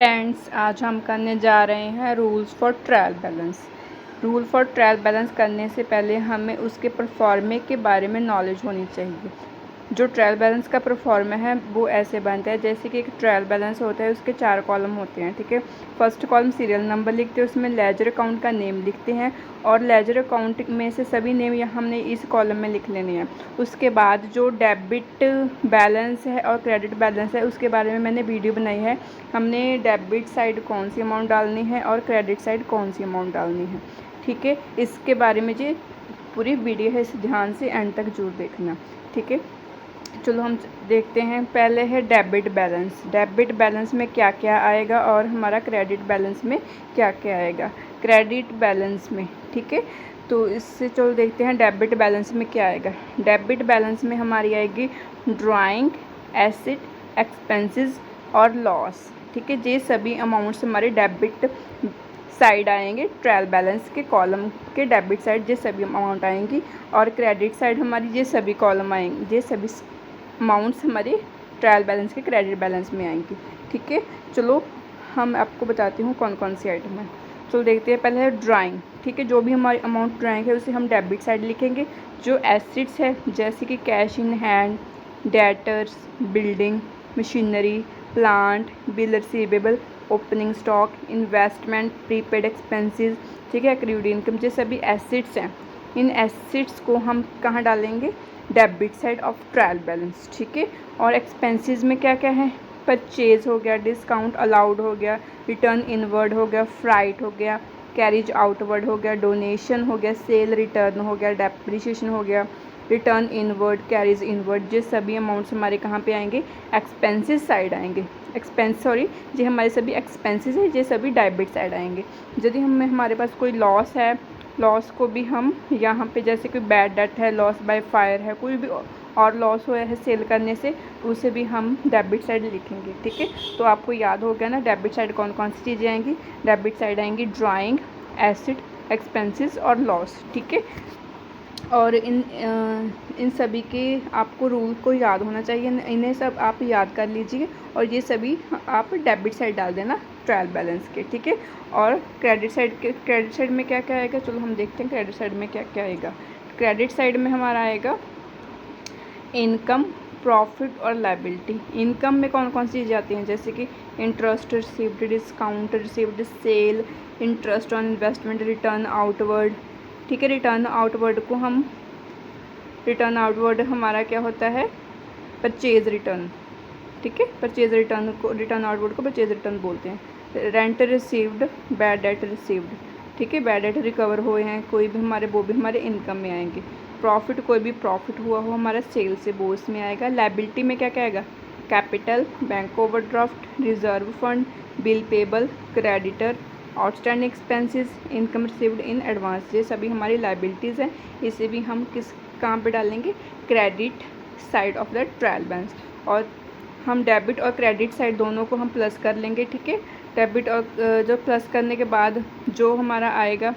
Friends, आज हम करने जा रहे हैं rules for trial balance. Rule for trial balance करने से पहले हमें उसके परफॉर्मे के बारे में नॉलेज होनी चाहिए। जो ट्रायल बैलेंस का परफॉर्मा है वो ऐसे बनता है जैसे कि एक ट्रायल बैलेंस होता है, उसके 4 कॉलम होते हैं। ठीक है, फर्स्ट कॉलम सीरियल नंबर लिखते हैं, उसमें लेजर अकाउंट का नेम लिखते हैं और लेजर अकाउंट में से सभी नेम यहाँ हमने इस कॉलम में लिख लेने हैं। उसके बाद जो डेबिट बैलेंस है और क्रेडिट बैलेंस है उसके बारे में मैंने वीडियो बनाई है। हमने डेबिट साइड कौन सी अमाउंट डालनी है और क्रेडिट साइड कौन सी अमाउंट डालनी है। ठीक है, इसके बारे में जी पूरी वीडियो है, इसे ध्यान से एंड तक जरूर देखना। ठीक है, चलो हम देखते हैं। पहले है डेबिट बैलेंस। डेबिट बैलेंस में क्या क्या आएगा और हमारा क्रेडिट बैलेंस में क्या क्या आएगा। क्रेडिट बैलेंस में, ठीक है, तो इससे चलो देखते हैं डेबिट बैलेंस में क्या आएगा। डेबिट बैलेंस में हमारी आएगी ड्राइंग, एसेट, एक्सपेंसेस और लॉस। ठीक है, ये सभी अमाउंट्स हमारे डेबिट साइड आएंगे। ट्रायल बैलेंस के कॉलम के डेबिट साइड ये सभी अमाउंट आएंगी और क्रेडिट साइड हमारी ये सभी कॉलम आएंगे, ये सभी अमाउंट्स हमारे ट्रायल बैलेंस के क्रेडिट बैलेंस में आएंगी। ठीक है, चलो हम आपको बताती हूँ कौन कौन सी आइटम है। चलो देखते हैं। पहले है ड्राइंग। ठीक है, जो भी हमारी अमाउंट ड्राइंग है उसे हम डेबिट साइड लिखेंगे। जो एसेट्स है जैसे कि cash in hand, debtors, building, machinery, plant, bill receivable, opening stock, investment, prepaid expenses, ठीक है, एक्रूड इनकम, ये सभी एसेट्स हैं। इन एसेट्स को हम कहाँ डालेंगे? Debit side of trial balance. ठीक है, और एक्सपेंसेस में क्या क्या है? परचेज हो गया, डिस्काउंट अलाउड हो गया, रिटर्न इनवर्ड हो गया, फ्राइट हो गया, कैरिज आउटवर्ड हो गया, डोनेशन हो गया, सेल रिटर्न हो गया, डेप्रिसिएशन हो गया, रिटर्न इनवर्ड, कैरिज इनवर्ड। ये सभी अमाउंट्स हमारे कहाँ पे आएंगे? एक्सपेंसेस साइड आएंगे। ये हमारे सभी एक्सपेंसेस है, ये सभी डेबिट साइड आएंगे। यदि हमारे पास कोई लॉस है, लॉस को भी हम यहाँ पे, जैसे कोई बैड डेट है, लॉस बाय फायर है, कोई भी और लॉस हुआ है सेल करने से, उसे भी हम डेबिट साइड लिखेंगे। ठीक है, तो आपको याद हो गया ना डेबिट साइड कौन कौन सी चीज़ें आएंगी। डेबिट साइड आएंगी ड्राइंग, एसेट, एक्सपेंसेस और लॉस। ठीक है, और इन सभी के आपको रूल को याद होना चाहिए, इन्हें सब आप याद कर लीजिए और ये सभी आप डेबिट साइड डाल देना ट्रायल बैलेंस के। ठीक है, और क्रेडिट साइड में क्या क्या आएगा, चलो हम देखते हैं क्रेडिट साइड में क्या क्या आएगा। क्रेडिट साइड में हमारा आएगा इनकम, प्रॉफिट और लायबिलिटी। इनकम में कौन कौन सी चीज़ें आती हैं, जैसे कि interest received, discount received, sale, interest on investment, return outward. ठीक है, रिटर्न आउटवर्ड हमारा क्या होता है? Purchase return. ठीक है, परचेज रिटर्न आउटवर्ड को परचेज रिटर्न बोलते हैं। Rent received, bad debt received. ठीक है, बैड डेट रिकवर हुए हैं कोई भी हमारे, वो भी हमारे इनकम में आएंगे। प्रॉफिट, कोई भी प्रॉफिट हुआ हो हमारा सेल से, वो इसमें आएगा। लायबिलिटी में क्या क्या आएगा? Capital, bank overdraft, reserve fund, bill payable, creditor, outstanding expenses, income received in advance, ये सभी हमारी लायबिलिटीज़ हैं। इसे भी हम कहाँ पे डालेंगे? Credit side of the trial balance. और हम डेबिट और क्रेडिट साइड दोनों को हम प्लस कर लेंगे। ठीक है, डेबिट और जो प्लस करने के बाद जो हमारा आएगा,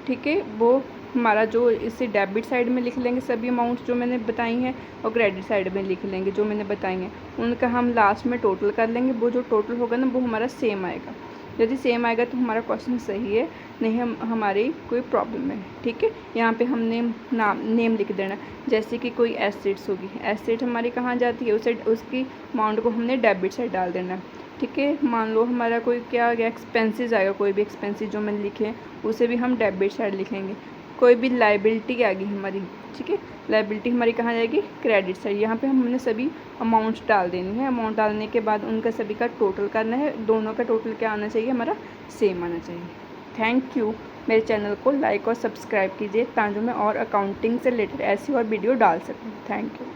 ठीक है, वो हमारा जो इसे डेबिट साइड में लिख लेंगे सभी अमाउंट्स जो मैंने बताई हैं, और क्रेडिट साइड में लिख लेंगे जो मैंने बताई हैं। उनका हम लास्ट में टोटल कर लेंगे। वो जो टोटल होगा ना वो हमारा सेम आएगा। यदि सेम आएगा तो हमारा क्वेश्चन सही है, नहीं हमारी कोई प्रॉब्लम है। ठीक है, यहाँ पे हमने नेम लिख देना। जैसे कि कोई एसेट्स होगी, एसेट हमारी कहाँ जाती है? उसकी अमाउंट को हमने डेबिट साइड डाल देना। ठीक है, मान लो हमारा कोई क्या आ गया, एक्सपेंसेस आएगा, कोई भी एक्सपेंसेस जो मैंने लिखे हैं उसे भी हम डेबिट साइड लिखेंगे। कोई भी लायबिलिटी आ गई हमारी, ठीक है, लायबिलिटी हमारी कहाँ जाएगी? Credit side. यहाँ पे हमने सभी अमाउंट्स डाल देनी है। अमाउंट डालने के बाद उनका सभी का टोटल करना है। दोनों का टोटल क्या आना चाहिए? हमारा सेम आना चाहिए। Thank you. मेरे चैनल को लाइक और सब्सक्राइब कीजिए ताकि मैं और अकाउंटिंग से रिलेटेड ऐसी और वीडियो डाल सकूँ। Thank you.